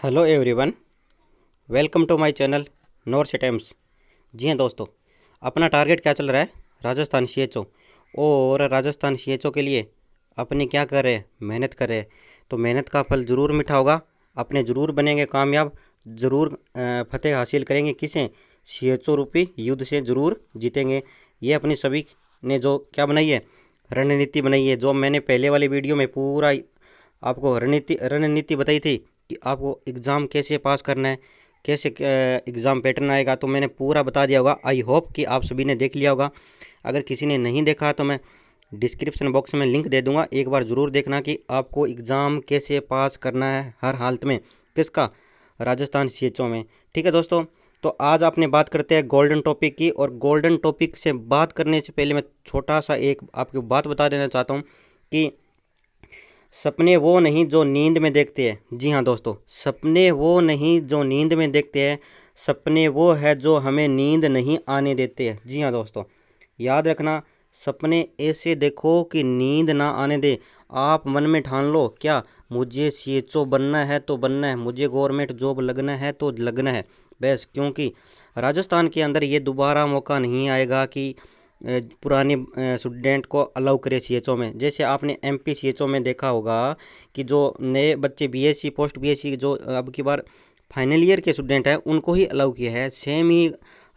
Hello everyone, welcome to my channel North Times. जी हाँ दोस्तों, अपना टारगेट क्या चल रहा है? राजस्थान सीएचओ। और राजस्थान सीएचओ के लिए अपने क्या कर रहे हैं? मेहनत कर रहे हैं। तो मेहनत का फल ज़रूर मीठा होगा। अपने ज़रूर बनेंगे कामयाब, ज़रूर फतेह हासिल करेंगे। किसे? सीएचओ रूपी युद्ध से ज़रूर जीतेंगे। ये अपनी सभी ने जो क्या बनाई है, रणनीति बनाई है, जो मैंने पहले वाले वीडियो में पूरा आपको रणनीति बताई थी कि आपको एग्ज़ाम कैसे पास करना है, कैसे एग्ज़ाम पैटर्न आएगा, तो मैंने पूरा बता दिया होगा। आई होप कि आप सभी ने देख लिया होगा। अगर किसी ने नहीं देखा तो मैं डिस्क्रिप्शन बॉक्स में लिंक दे दूंगा, एक बार ज़रूर देखना कि आपको एग्ज़ाम कैसे पास करना है हर हालत में। किसका? राजस्थान सीएचओ में। ठीक है दोस्तों, तो आज आपने बात करते हैं गोल्डन टॉपिक की। और गोल्डन टॉपिक से बात करने से पहले मैं छोटा सा एक आपको बात बता देना चाहता हूँ कि सपने वो नहीं जो नींद में देखते हैं। जी हाँ दोस्तों, सपने वो नहीं जो नींद में देखते हैं, सपने वो है जो हमें नींद नहीं आने देते हैं। जी हाँ दोस्तों, याद रखना, सपने ऐसे देखो कि नींद ना आने दे। आप मन में ठान लो, क्या मुझे सीएचओ बनना है तो बनना है, मुझे गवर्नमेंट जॉब लगना है तो लगना है बस। क्योंकि राजस्थान के अंदर ये दोबारा मौका नहीं आएगा कि पुराने स्टूडेंट को अलाउ करे सीएचओ में। जैसे आपने एमपी सीएचओ में देखा होगा कि जो नए बच्चे बीएससी पोस्ट बीएससी जो अब की बार फाइनल ईयर के स्टूडेंट हैं उनको ही अलाउ किया है। सेम ही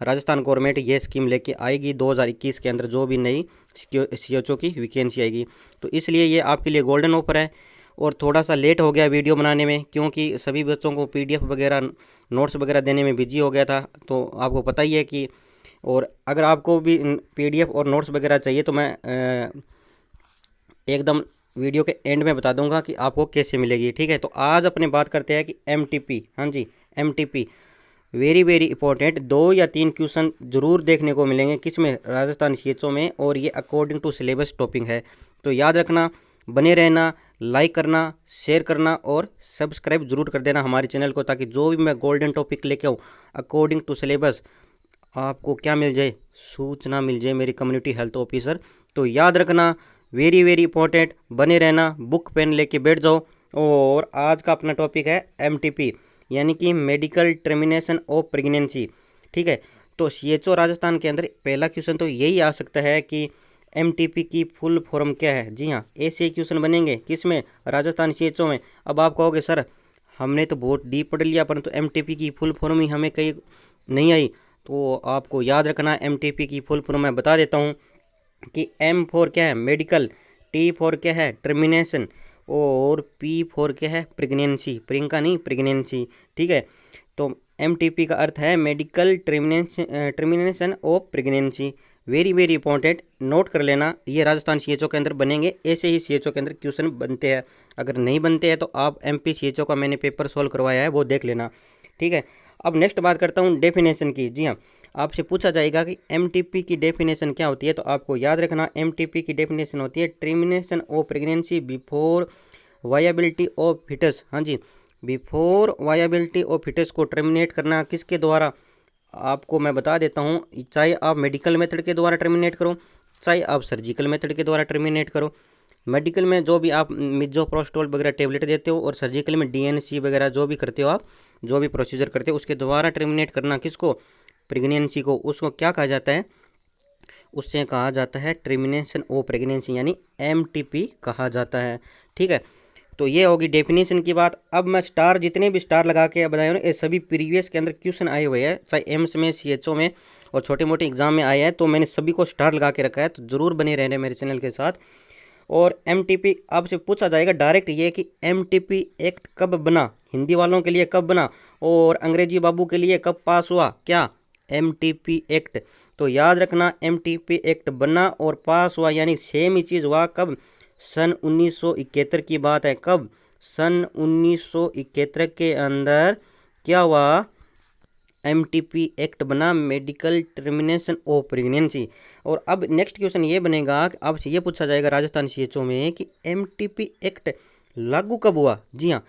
राजस्थान गवर्नमेंट ये स्कीम लेके आएगी 2021 के अंदर, जो भी नई सीएचओ की वैकेंसी आएगी। तो इसलिए ये आपके लिए गोल्डन ऑफर है। और थोड़ा सा लेट हो गया वीडियो बनाने में, क्योंकि सभी बच्चों को पीडीएफ वगैरह नोट्स वगैरह देने में बिजी हो गया था। तो आपको पता ही है कि, और अगर आपको भी पीडीएफ और नोट्स वगैरह चाहिए तो मैं एकदम वीडियो के एंड में बता दूंगा कि आपको कैसे मिलेगी। ठीक है, तो आज अपने बात करते हैं कि एमटीपी। हाँ जी, एमटीपी वेरी वेरी इंपॉर्टेंट। 2 या 3 क्वेश्चन जरूर देखने को मिलेंगे किसमें? राजस्थान सीएचओ में। और ये अकॉर्डिंग टू सिलेबस टॉपिक है, तो याद रखना, बने रहना, लाइक करना, शेयर करना और सब्सक्राइब जरूर कर देना हमारे चैनल को, ताकि जो भी मैं गोल्डन टॉपिक लेके आऊँ अकॉर्डिंग टू सिलेबस आपको क्या मिल जाए, सूचना मिल जाए मेरी कम्युनिटी हेल्थ ऑफिसर। तो याद रखना, वेरी वेरी इंपॉर्टेंट, बने रहना, बुक पेन लेके बैठ जाओ। और आज का अपना टॉपिक है एमटीपी, यानी कि मेडिकल टर्मिनेशन ऑफ प्रेगनेंसी। ठीक है, तो सीएचओ राजस्थान के अंदर पहला क्वेश्चन तो यही आ सकता है कि एमटीपी की फुल फॉर्म क्या है। जी हाँ, ऐसे क्वेश्चन बनेंगे किसमें? राजस्थान सीएचओ में। अब आप कहोगे सर हमने तो बहुत डीप पढ़ लिया, परंतु एमटीपी की फुल फॉर्म ही हमें कहीं नहीं आई। तो आपको याद रखना, एमटीपी की फुल फॉर्म मैं बता देता हूँ कि एम फॉर क्या है? मेडिकल, टी फॉर क्या है? टर्मिनेशन, और पी फॉर क्या है? प्रेगनेंसी। प्रियंका नहीं, प्रेगनेंसी। ठीक है, तो एमटीपी का अर्थ है medical termination of pregnancy. Very very important, note कर लेना। ये राजस्थान सीएचओ के अंदर बनेंगे, ऐसे ही सीएचओ के अंदर क्वेश्चन बनते हैं। अगर नहीं बनते हैं तो आप एमपी सीएचओ का मैंने पेपर सॉल्व करवाया है, वो देख लेना। ठीक है, अब नेक्स्ट बात करता हूँ डेफिनेशन की। जी हाँ, आपसे पूछा जाएगा कि एमटीपी की डेफिनेशन क्या होती है, तो आपको याद रखना, एमटीपी की डेफिनेशन होती है termination of pregnancy before viability of fetus. हाँ जी, बिफोर वायबिलिटी ऑफ फिटस को टर्मिनेट करना किसके द्वारा? आपको मैं बता देता हूँ, चाहे आप मेडिकल मेथड के द्वारा टर्मिनेट करो, चाहे आप सर्जिकल मेथड के द्वारा टर्मिनेट करो। मेडिकल में जो भी आप मिजोप्रोस्टोल वगैरह टेबलेट देते हो, और सर्जिकल में डीएनसी वगैरह जो भी करते हो, आप जो भी प्रोसीजर करते हो उसके द्वारा टर्मिनेट करना किसको? प्रेगनेंसी को। उसको क्या कहा जाता है? उससे कहा जाता है टर्मिनेशन ऑफ प्रेगनेंसी, यानी एमटीपी कहा जाता है। ठीक है, तो ये होगी डेफिनेशन की बात। अब मैं स्टार, जितने भी स्टार लगा के बताए ना, ये सभी प्रीवियस के अंदर क्वेश्चन आए हुए हैं, चाहे एम्स में, सीएचओ में और छोटे मोटे एग्जाम में आए हैं, तो मैंने सभी को स्टार लगा के रखा है। तो जरूर बने रहने मेरे चैनल के साथ। और एमटीपी आपसे पूछा जाएगा डायरेक्ट ये कि एमटीपी एक्ट कब बना, हिंदी वालों के लिए कब बना, और अंग्रेजी बाबू के लिए कब पास हुआ? क्या? MTP act. तो याद रखना, एमटीपी एक्ट बना और पास हुआ, यानी सेम ही चीज़ हुआ। कब? सन 1971 की बात है। कब? सन 1971 के अंदर क्या हुआ? एमटीपी एक्ट बना, मेडिकल टर्मिनेशन ऑफ प्रेगनेंसी। और अब नेक्स्ट क्वेश्चन ये बनेगा कि आपसे ये पूछा जाएगा राजस्थान सीएचओ में कि एमटीपी एक्ट लागू कब हुआ। जी हाँ,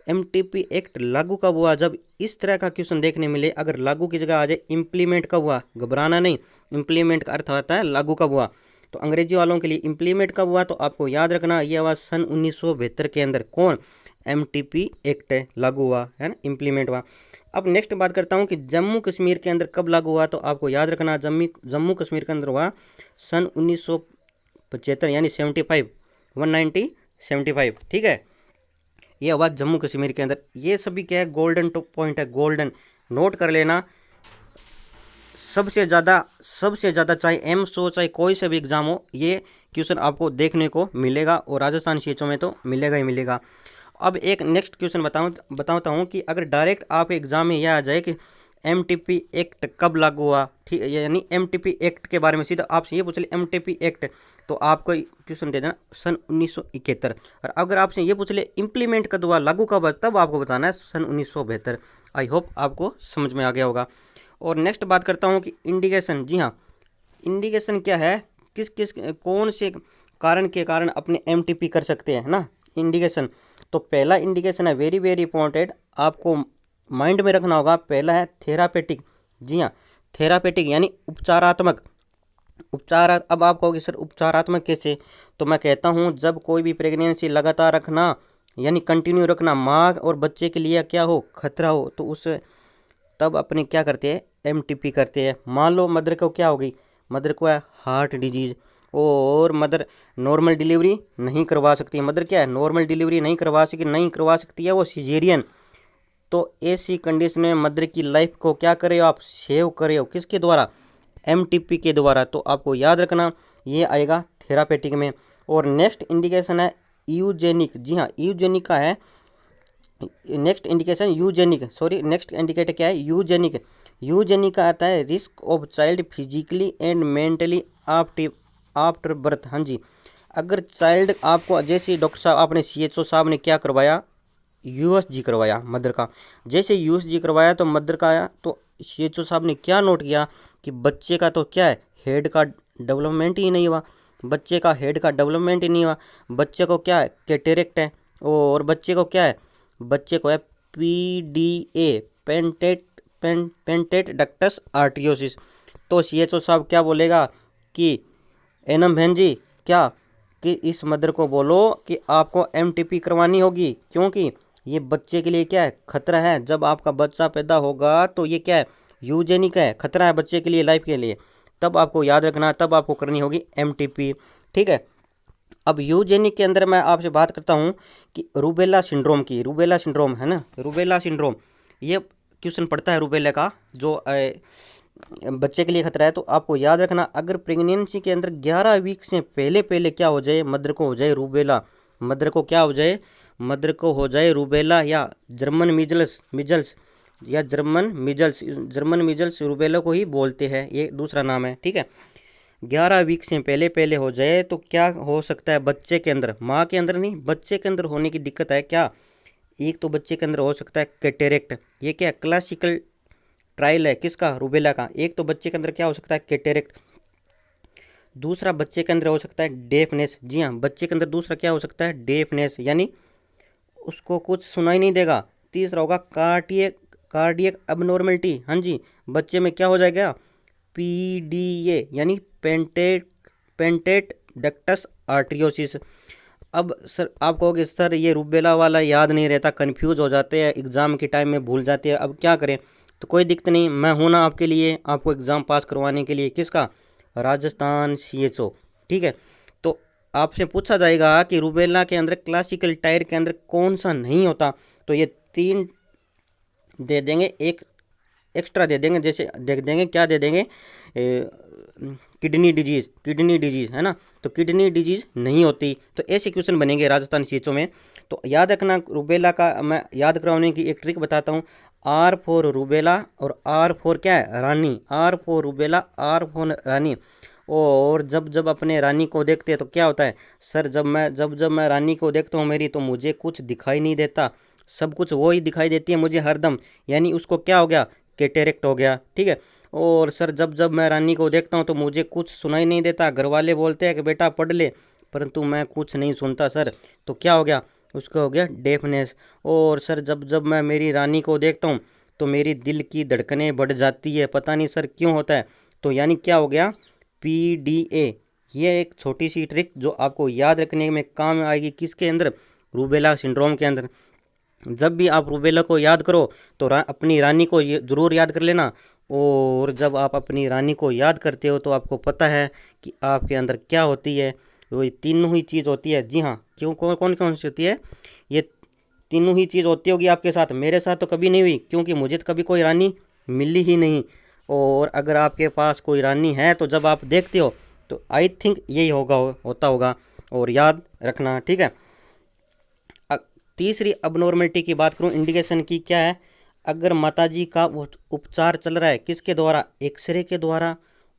एमटीपी एक्ट लागू कब हुआ? जब इस तरह का क्वेश्चन देखने मिले, अगर लागू की जगह आ जाए इम्प्लीमेंट कब हुआ, घबराना नहीं, इम्प्लीमेंट का अर्थ होता है लागू कब हुआ। तो अंग्रेजी वालों के लिए इम्प्लीमेंट कब हुआ, तो आपको याद रखना ये हुआ सन 1972 के अंदर। कौन? एमटीपी एक्ट लागू हुआ है ना, इम्प्लीमेंट हुआ। अब नेक्स्ट बात करता हूँ कि जम्मू कश्मीर के अंदर कब लागू हुआ, तो आपको याद रखना जम्मू कश्मीर के अंदर हुआ सन 1975 यानी 75 1975, ठीक है। ये हुआ जम्मू कश्मीर के अंदर। ये सभी क्या है, गोल्डन पॉइंट है, गोल्डन नोट कर लेना। सबसे ज़्यादा चाहे एम्स हो चाहे कोई सा भी एग्जाम हो, ये क्वेश्चन आपको देखने को मिलेगा और राजस्थान सीएचओ में तो मिलेगा ही मिलेगा। अब एक नेक्स्ट क्वेश्चन बताता हूँ कि अगर डायरेक्ट आप एग्जाम में यह आ जाए कि एमटीपी एक्ट कब लागू हुआ, ठीक है, यानी एमटीपी एक्ट के बारे में सीधा आपसे ये पूछ ले एमटीपी एक्ट, तो आपको क्वेश्चन दे देना सन 1971। और अगर आपसे ये पूछ ले इम्प्लीमेंट कब हुआ, लागू कब हुआ, तब आपको बताना है सन 1972। आई होप आपको समझ में आ गया होगा। और नेक्स्ट बात करता हूँ कि इंडिकेशन। जी हाँ, इंडिकेशन क्या है, किस किस कौन से कारण के कारण अपने एमटीपी कर सकते हैं ना, इंडिकेशन। तो पहला इंडिकेशन है वेरी वेरी इंपॉर्टेंट, आपको माइंड में रखना होगा। पहला है थेरापेटिक। जी हाँ, थेरापेटिक यानी उपचारात्मक। अब आप कहोगे सर उपचारात्मक कैसे, तो मैं कहता हूँ जब कोई भी प्रेगनेंसी लगातार रखना यानी कंटिन्यू रखना, माँ और बच्चे के लिए क्या हो, खतरा हो, तो उस तब अपने क्या करते हैं, एमटीपी करते हैं। मान लो मदर को क्या होगी, मदर को है हार्ट डिजीज और मदर नॉर्मल डिलीवरी नहीं करवा सकती। मदर क्या है, नॉर्मल डिलीवरी नहीं करवा सकती है वो सिजेरियन। तो ऐसी कंडीशन में मदर की लाइफ को क्या करे हो आप, सेव करे हो, किसके द्वारा, एमटीपी के द्वारा। तो आपको याद रखना ये आएगा थेरापेटिक में। और नेक्स्ट इंडिकेशन है यूजेनिक। जी हाँ, यूजेनिक का है नेक्स्ट इंडिकेशन, नेक्स्ट इंडिकेटर क्या है, यूजेनिक का आता है risk of child physically and mentally after birth. हाँ जी, अगर चाइल्ड आपको, जैसे डॉक्टर साहब आपने सीएचओ साहब ने क्या करवाया, यूएसजी करवाया मदर का, जैसे यूएसजी करवाया तो मदर का आया, तो सीएचओ साहब ने क्या नोट किया कि बच्चे का तो क्या है, हेड का डेवलपमेंट ही नहीं हुआ, बच्चे को क्या है, कैटेरेक्ट है, और बच्चे को क्या है, बच्चे को है पीडीए पेंटेट डक्टस आर्टियोसिस। तो सीएचओ साहब क्या बोलेगा कि एनम बहन जी क्या, कि इस मदर को बोलो कि आपको एमटीपी करवानी होगी, क्योंकि ये बच्चे के लिए क्या है, खतरा है। जब आपका बच्चा पैदा होगा तो ये क्या है, यूजेनिक है, खतरा है बच्चे के लिए, लाइफ के लिए। तब आपको याद रखना, तब आपको करनी होगी एमटीपी, ठीक है। अब यूजेनिक के अंदर मैं आपसे बात करता हूँ कि रूबेला सिंड्रोम की, रूबेला सिंड्रोम है ना, रूबेला सिंड्रोम ये क्वेश्चन पड़ता है रूबेला का, जो बच्चे के लिए खतरा है। तो आपको याद रखना अगर प्रेगनेंसी के अंदर 11 वीक से पहले क्या हो जाए, मदर को हो जाए रूबेला, मदर को क्या हो जाए, मदर को हो जाए रूबेला या German measles German measles rubella को ही बोलते हैं, ये दूसरा नाम है, ठीक है। 11 वीक से पहले हो जाए तो क्या हो सकता है बच्चे के अंदर, माँ के अंदर नहीं, बच्चे के अंदर होने की दिक्कत है क्या, एक तो बच्चे के अंदर हो सकता है कैटेरेक्ट, ये क्या क्लासिकल ट्रायल है किसका, रूबेला का। एक तो बच्चे के अंदर क्या हो सकता है, कैटेरेक्ट। दूसरा बच्चे के अंदर हो सकता है डेफनेस। जी हाँ, बच्चे के अंदर दूसरा क्या हो सकता है, डेफनेस, यानी उसको कुछ सुनाई नहीं देगा। तीसरा होगा कार्डियक अबनॉर्मलिटी। हाँ जी, बच्चे में क्या हो जाएगा, पीडीए यानी पेंटेट डक्टस आर्टियोसिस। अब सर आप कहोगे सर ये रूबेला वाला याद नहीं रहता, कंफ्यूज हो जाते हैं, एग्ज़ाम के टाइम में भूल जाते हैं, अब क्या करें। तो कोई दिक्कत नहीं, मैं हूं ना आपके लिए, आपको एग्ज़ाम पास करवाने के लिए, किसका, राजस्थान सीएचओ, ठीक है। तो आपसे पूछा जाएगा कि रूबेला के अंदर क्लासिकल टायर के अंदर कौन सा नहीं होता, तो ये 3 दे देंगे, एक एक्स्ट्रा दे देंगे, जैसे देख देंगे क्या दे देंगे, किडनी डिजीज़ है ना, तो किडनी डिजीज़ नहीं होती। तो ऐसे क्वेश्चन बनेंगे राजस्थान सीएचओ में। तो याद रखना रूबेला का, मैं याद करवाने की एक ट्रिक बताता हूँ, आर फॉर रूबेला और आर फॉर क्या है, Rani, R for rubella, R for Rani. और जब अपने रानी को देखते हैं तो क्या होता है, सर जब मैं रानी को देखता हूँ मेरी, तो मुझे कुछ दिखाई नहीं देता, सब कुछ वो ही दिखाई देती है मुझे हरदम, यानी उसको क्या हो गया, कैटेरेक्ट हो गया, ठीक है। और सर जब मैं रानी को देखता हूँ तो मुझे कुछ सुनाई नहीं देता, घर वाले बोलते हैं कि बेटा पढ़ ले, परंतु मैं कुछ नहीं सुनता सर, तो क्या हो गया, उसका हो गया डेफनेस। और सर जब मैं मेरी रानी को देखता हूँ तो मेरी दिल की धड़कनें बढ़ जाती है, पता नहीं सर क्यों होता है, तो यानी क्या हो गया, पीडीए। ये एक छोटी सी ट्रिक जो आपको याद रखने में काम आएगी, किसके अंदर, रूबेला सिंड्रोम के अंदर। जब भी आप रूबेला को याद करो तो अपनी रानी को ये ज़रूर याद कर लेना। और जब आप अपनी रानी को याद करते हो तो आपको पता है कि आपके अंदर क्या होती है। वो ये तीनों ही चीज़ होती है। जी हाँ, क्यों कौन कौन कौन सी होती है? ये तीनों ही चीज़ होती होगी आपके साथ। मेरे साथ तो कभी नहीं हुई, क्योंकि मुझे तो कभी कोई रानी मिली ही नहीं। और अगर आपके पास कोई रानी है तो जब आप देखते हो तो आई थिंक यही होता होगा। और याद रखना, ठीक है। तीसरी अबनॉर्मलिटी की बात करूं इंडिकेशन की, क्या है? अगर माताजी का उपचार चल रहा है किसके द्वारा? एक्सरे के द्वारा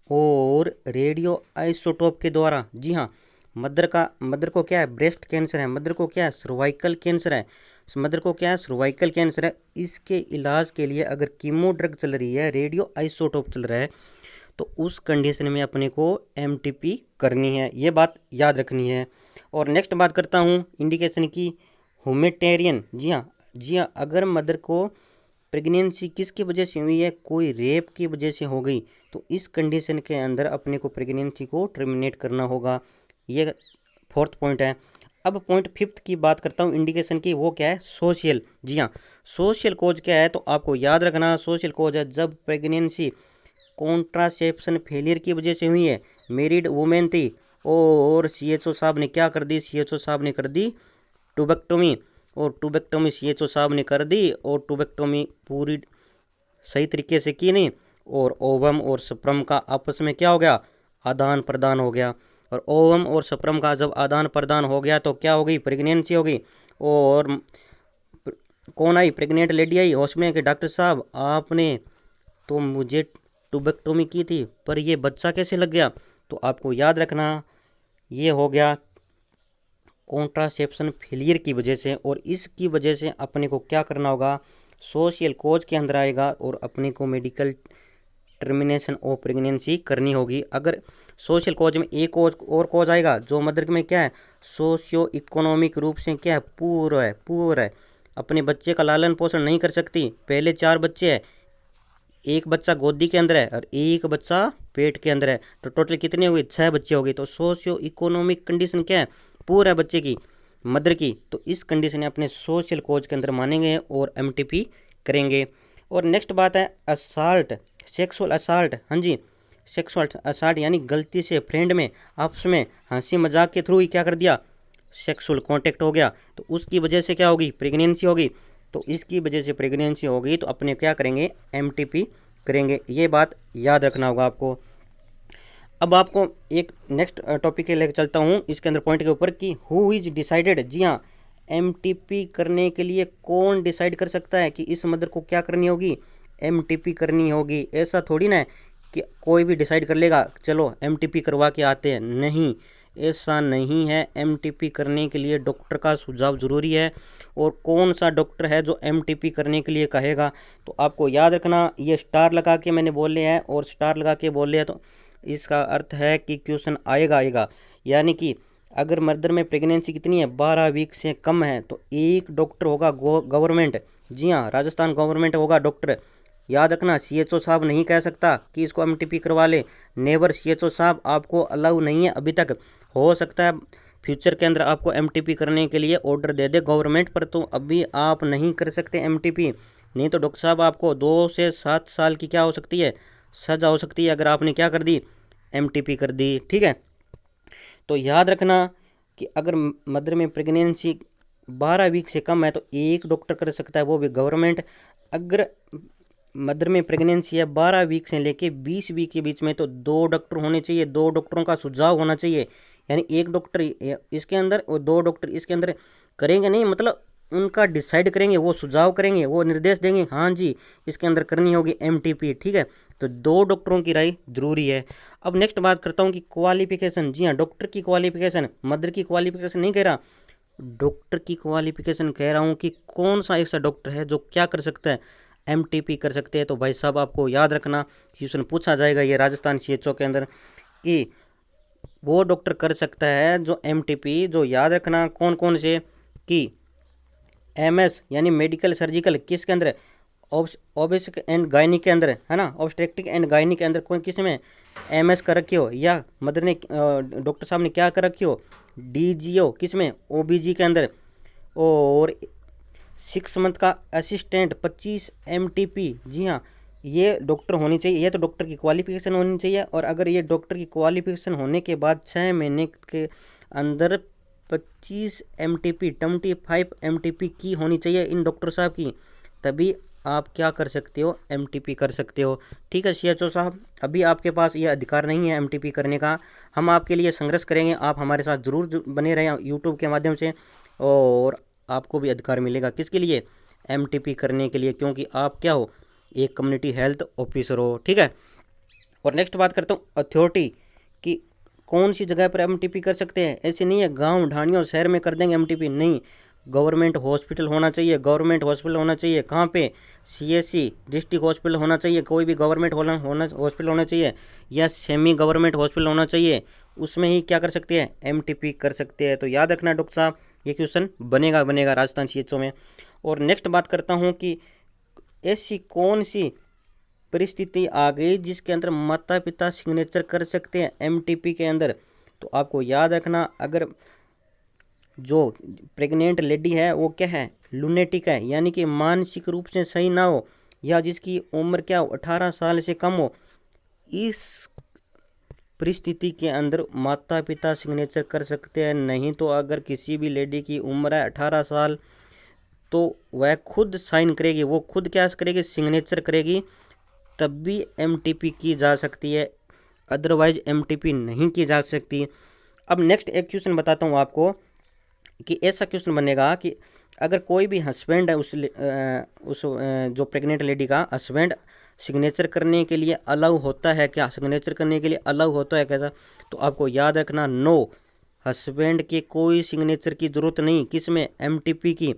और रेडियो आइसोटोप के द्वारा। जी हाँ, मदर को क्या है? ब्रेस्ट कैंसर है। मदर को क्या है? सर्वाइकल कैंसर है। मदर को क्या है? सर्वाइकल कैंसर है। इसके इलाज के लिए अगर कीमो ड्रग चल रही है, रेडियो आइसोटोप चल रहा है, तो उस कंडीशन में अपने को एमटीपी करनी है। ये बात याद रखनी है। और नेक्स्ट बात करता हूँ इंडिकेशन की, ह्यूमेटेरियन। जी हाँ, जी हाँ, अगर मदर को प्रेगनेंसी किसकी वजह से हुई है? कोई रेप की वजह से हो गई, तो इस कंडीशन के अंदर अपने को प्रेगनेंसी को टर्मिनेट करना होगा। ये फोर्थ पॉइंट है। अब पॉइंट फिफ्थ की बात करता हूँ इंडिकेशन की, वो क्या है? सोशल। जी हाँ, सोशल कोज क्या है? तो आपको याद रखना, सोशल कोज है जब प्रेगनेंसी कॉन्ट्रासेप्शन फेलियर की वजह से हुई है, मैरिड वुमेन थी और सीएचओ साहब ने क्या कर दी? सीएचओ साहब ने कर दी टूबेक्टोमी। और टूबेक्टोमी सीएचओ साहब ने कर दी, और टूबेक्टोमी पूरी सही तरीके से की नहीं, और ओवम और स्पर्म का आपस में क्या हो गया? आदान प्रदान हो गया। और ओवम और स्पर्म का जब आदान प्रदान हो गया तो क्या हो गई? प्रेगनेंसी हो गई। और कौन आई? प्रेग्नेंट लेडी आई हॉस्पिटल के, डॉक्टर साहब आपने तो मुझे टूबेक्टोमी की थी, पर ये बच्चा कैसे लग गया? तो आपको याद रखना, ये हो गया कॉन्ट्रासेप्शन फेलियर की वजह से। और इसकी वजह से अपने को क्या करना होगा? सोशल कोज के अंदर आएगा और अपने को मेडिकल टर्मिनेशन ऑफ प्रेगनेंसी करनी होगी। अगर सोशल कोज में एक और कोज आएगा जो मदर में क्या है? सोशियो इकोनॉमिक रूप से क्या है? पुअर है, अपने बच्चे का लालन पोषण नहीं कर सकती। पहले 4 बच्चे हैं, एक बच्चा गोदी के अंदर है और एक बच्चा पेट के अंदर है, तो टोटल कितने हुए? 6 बच्चे हो गए। तो सोशियो इकोनॉमिक कंडीशन क्या है? पूरा है बच्चे की, मदर की। तो इस कंडीशन में अपने सोशल कोज के अंदर मानेंगे और एमटीपी करेंगे। और नेक्स्ट बात है असाल्ट, सेक्सुअल असाल्ट। हाँ जी, सेक्सुअल असाल्ट यानी गलती से फ्रेंड में आपस में हंसी मजाक के थ्रू ही क्या कर दिया? सेक्सुअल कांटेक्ट हो गया, तो उसकी वजह से क्या होगी? प्रेगनेंसी होगी। तो इसकी वजह से प्रेगनेंसी हो गई तो अपने क्या करेंगे? एमटीपी करेंगे। ये बात याद रखना होगा आपको। अब आपको एक नेक्स्ट टॉपिक के लेकर चलता हूँ इसके अंदर पॉइंट के ऊपर कि हु इज डिसाइडेड। जी हाँ, एमटीपी करने के लिए कौन डिसाइड कर सकता है कि इस मदर को क्या करनी होगी? एमटीपी करनी होगी। ऐसा थोड़ी ना है कि कोई भी डिसाइड कर लेगा चलो एमटीपी करवा के आते हैं। नहीं, ऐसा नहीं है। एमटीपी करने के लिए डॉक्टर का सुझाव ज़रूरी है। और कौन सा डॉक्टर है जो एमटीपी करने के लिए कहेगा? तो आपको याद रखना, ये स्टार लगा के मैंने बोले हैं, और स्टार लगा के बोले हैं तो इसका अर्थ है कि क्वेश्चन आएगा। यानी कि अगर मदर में प्रेगनेंसी कितनी है? 12 वीक से कम है, तो एक डॉक्टर होगा गवर्नमेंट। जी हाँ, राजस्थान गवर्नमेंट होगा डॉक्टर। याद रखना, सीएचओ साहब नहीं कह सकता कि इसको एमटीपी करवा ले। नेवर, सीएचओ साहब आपको अलाउ नहीं है अभी तक। हो सकता है फ्यूचर के अंदर आपको एमटीपी करने के लिए ऑर्डर दे दे गवर्नमेंट, पर तो अभी आप नहीं कर सकते एमटीपी। नहीं तो डॉक्टर साहब आपको 2 से 7 साल की क्या हो सकती है? सजा हो सकती है अगर आपने क्या कर दी? एमटीपी कर दी। ठीक है, तो याद रखना कि अगर मदर में प्रेगनेंसी 12 वीक से कम है तो एक डॉक्टर कर सकता है, वो भी गवर्नमेंट। अगर मदर में प्रेगनेंसी है 12 वीक से लेके 20 वीक के बीच में, तो 2 डॉक्टर होने चाहिए, 2 डॉक्टरों का सुझाव होना चाहिए। यानी एक डॉक्टर इसके अंदर और 2 डॉक्टर इसके अंदर करेंगे नहीं, मतलब उनका डिसाइड करेंगे, वो सुझाव करेंगे, वो निर्देश देंगे, हाँ जी इसके अंदर करनी होगी एमटीपी। ठीक है, तो 2 डॉक्टरों की राय जरूरी है। अब नेक्स्ट बात करता हूँ कि क्वालिफिकेशन। जी हाँ, डॉक्टर की क्वालिफिकेशन, मदर की क्वालिफिकेशन नहीं कह रहा, डॉक्टर की क्वालिफिकेशन कह रहा हूँ कि कौन सा ऐसा डॉक्टर है जो क्या कर सकता है? एमटीपी कर सकते हैं। तो भाई साहब आपको याद रखना, क्वेश्चन पूछा जाएगा ये राजस्थान सीएचओ के अंदर कि वो डॉक्टर कर सकता है जो एमटीपी, जो याद रखना कौन कौन से, कि एमएस यानी मेडिकल सर्जिकल किसके अंदर? ऑब्स्टेट्रिक एंड गायनी के अंदर है ना, ऑब्स्टेट्रिक एंड गायनी के अंदर कौन किस में एमएस कर रखी हो, या मदर ने डॉक्टर साहब ने क्या कर रखी हो? डीजीओ किस में? ओबीजी के अंदर। और 6 मंथ का असिस्टेंट 25 MTP। जी हाँ, ये डॉक्टर होनी चाहिए, ये तो डॉक्टर की क्वालिफिकेशन होनी चाहिए। और अगर ये डॉक्टर की क्वालिफिकेशन होने के बाद 6 महीने के अंदर 25 MTP 25 MTP की होनी चाहिए इन डॉक्टर साहब की, तभी आप क्या कर सकते हो, MTP कर सकते हो। ठीक है CHO साहब, अभी आपके पास ये अधिकार नहीं है MTP करने का। हम आपके लिए संघर्ष करेंगे, आप हमारे साथ ज़रूर बने रहें यूट्यूब के माध्यम से, और आपको भी अधिकार मिलेगा किसके लिए, MTP करने के लिए, क्योंकि आप क्या हो, एक कम्युनिटी हेल्थ ऑफिसर हो। ठीक है। और नेक्स्ट बात करता हूँ अथॉरिटी कि कौन सी जगह पर MTP कर सकते हैं। ऐसे नहीं है गांव ढाणियों शहर में कर देंगे MTP, नहीं, गवर्नमेंट हॉस्पिटल होना चाहिए। गवर्नमेंट हॉस्पिटल होना चाहिए कहाँ पे, CSC डिस्ट्रिक्ट हॉस्पिटल होना चाहिए, कोई भी गवर्नमेंट हॉस्पिटल होना चाहिए, या सेमी गवर्नमेंट हॉस्पिटल होना चाहिए, उसमें ही क्या कर सकते हैं, MTP कर सकते हैं। तो याद रखना डॉक्टर साहब, ये क्वेश्चन बनेगा राजस्थान CHO में। और नेक्स्ट बात करता हूँ कि ऐसी कौन सी परिस्थिति आ गई जिसके अंदर माता पिता सिग्नेचर कर सकते हैं MTP के अंदर। तो आपको याद रखना, अगर जो प्रेग्नेंट लेडी है वो क्या है, लूनेटिक है, यानी कि मानसिक रूप से सही ना हो, या जिसकी उम्र क्या हो, 18 साल से कम हो, इस परिस्थिति के अंदर माता पिता सिग्नेचर कर सकते हैं। नहीं तो अगर किसी भी लेडी की उम्र है 18 साल, तो वह खुद साइन करेगी, वो खुद क्या करेगी, सिग्नेचर करेगी, तब भी MTP की जा सकती है, अदरवाइज MTP नहीं की जा सकती। अब नेक्स्ट एक क्वेश्चन बताता हूँ आपको कि ऐसा क्वेश्चन बनेगा कि अगर कोई भी हस्बैंड है उस जो प्रेग्नेंट लेडी का हस्बैंड सिग्नेचर करने के लिए अलाउ होता है क्या, सिग्नेचर करने के लिए अलाउ होता है कैसा। तो आपको याद रखना, नो, हस्बैंड के कोई सिग्नेचर की ज़रूरत नहीं, किस में, MTP की।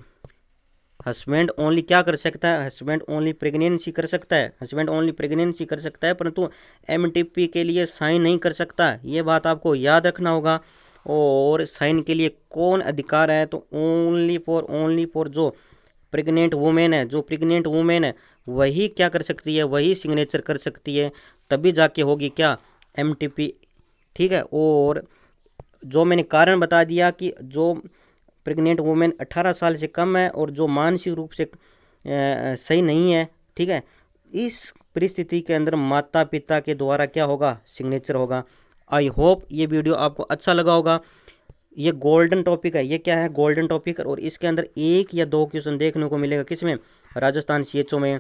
हस्बैंड ओनली क्या कर सकता है, हस्बैंड ओनली प्रेगनेंसी कर सकता है, हस्बैंड ओनली प्रेगनेंसी कर सकता है, परंतु MTP के लिए साइन नहीं कर सकता। ये बात आपको याद रखना होगा। और साइन के लिए कौन अधिकार है, तो ओनली फॉर जो प्रेग्नेंट वुमेन है, जो प्रेग्नेंट वुमेन है वही क्या कर सकती है, वही सिग्नेचर कर सकती है, तभी जाके होगी क्या, MTP। ठीक है। और जो मैंने कारण बता दिया कि जो प्रेग्नेंट वुमेन 18 साल से कम है और जो मानसिक रूप से सही नहीं है, ठीक है, इस परिस्थिति के अंदर माता पिता के द्वारा क्या होगा, सिग्नेचर होगा। आई होप ये वीडियो आपको अच्छा लगा होगा। ये गोल्डन टॉपिक है, ये क्या है, गोल्डन टॉपिक, और इसके अंदर 1 या 2 क्वेश्चन देखने को मिलेगा किसमें, राजस्थान CHO में।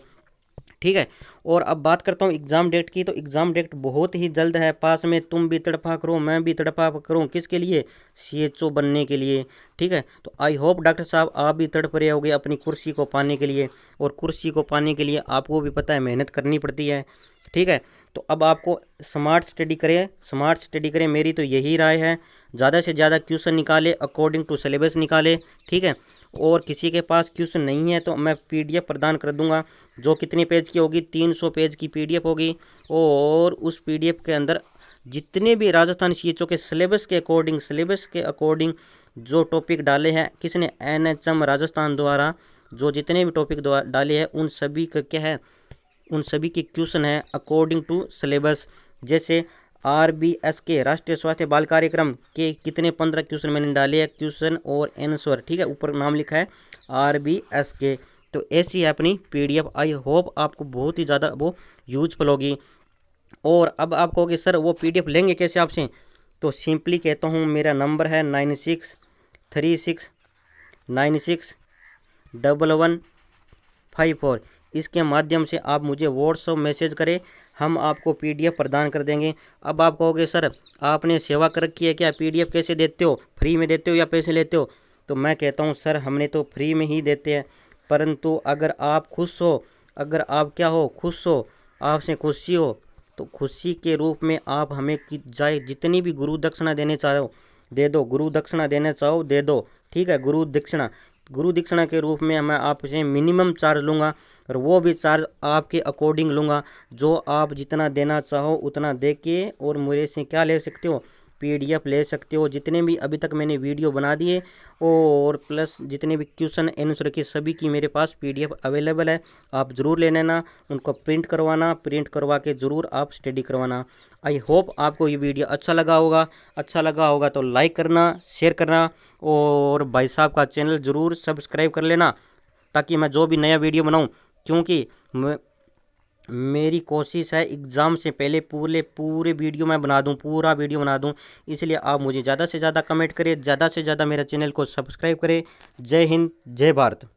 ठीक है। और अब बात करता हूँ एग्ज़ाम डेट की, तो एग्ज़ाम डेट बहुत ही जल्द है पास में, तुम भी तड़पा करो मैं भी तड़पा करूँ, किसके लिए, CHO बनने के लिए। ठीक है। तो आई होप डॉक्टर साहब आप भी तड़प रहे होगे अपनी कुर्सी को पाने के लिए, और कुर्सी को पाने के लिए आपको भी पता है मेहनत करनी पड़ती है। ठीक है। तो अब आपको स्मार्ट स्टडी करें, मेरी तो यही राय है, ज़्यादा से ज़्यादा क्वेश्चन निकाले, अकॉर्डिंग टू सिलेबस निकाले। ठीक है। और किसी के पास क्वेश्चन नहीं है तो मैं PDF प्रदान कर दूंगा, जो कितने पेज की होगी, 300 पेज की PDF होगी। और उस PDF के अंदर जितने भी राजस्थान CHO के सिलेबस के अकॉर्डिंग जो टॉपिक डाले हैं किसने, NHM राजस्थान द्वारा जो जितने भी टॉपिक डाले हैं उन सभी का क्या है, उन सभी के क्वेश्चन है अकॉर्डिंग टू सिलेबस। जैसे RBS के राष्ट्रीय स्वास्थ्य बाल कार्यक्रम के कितने 15 क्वेश्चन मैंने डाले हैं, क्वेश्चन और आंसर। ठीक है, ऊपर नाम लिखा है RBS के। तो ऐसी है अपनी PDF। आई होप आपको बहुत ही ज़्यादा वो यूजफुल होगी। और अब आप कहोगे सर वो PDF लेंगे कैसे आपसे, तो सिंपली कहता हूँ, मेरा नंबर है 9636961154। इसके माध्यम से आप मुझे व्हाट्सएप मैसेज करें, हम आपको PDF प्रदान कर देंगे। अब आप कहोगे सर आपने सेवा कर रखी है क्या, PDF कैसे देते हो, फ्री में देते हो या पैसे लेते हो। तो मैं कहता हूँ सर हमने तो फ्री में ही देते हैं, परंतु अगर आप खुश हो, अगर आप क्या हो, खुश हो, आपसे खुशी हो, तो खुशी के रूप में आप हमें जाए जितनी भी गुरु दक्षिणा देने चाहो दे दो, गुरु दक्षिणा देना चाहो दे दो। ठीक है, गुरु दक्षिणा के रूप में मैं आपसे मिनिमम चार्ज लूँगा, और वो भी चार्ज आपके अकॉर्डिंग लूँगा, जो आप जितना देना चाहो उतना दे के, और मेरे से क्या ले सकते हो, PDF ले सकते हो। जितने भी अभी तक मैंने वीडियो बना दिए और प्लस जितने भी क्वेश्चन आंसर की सभी की मेरे पास PDF अवेलेबल है, आप ज़रूर ले लेना, उनको प्रिंट करवा के ज़रूर आप स्टडी करवाना। आई होप आपको ये वीडियो अच्छा लगा होगा तो लाइक करना, शेयर करना, और भाई साहब का चैनल ज़रूर सब्सक्राइब कर लेना। ताकि मैं जो भी नया वीडियो बनाऊं, क्योंकि मेरी कोशिश है एग्ज़ाम से पहले पूरे वीडियो मैं बना दूं, पूरा वीडियो बना दूं। इसलिए आप मुझे ज़्यादा से ज़्यादा कमेंट करें, ज़्यादा से ज़्यादा मेरा चैनल को सब्सक्राइब करें। जय हिंद, जय भारत।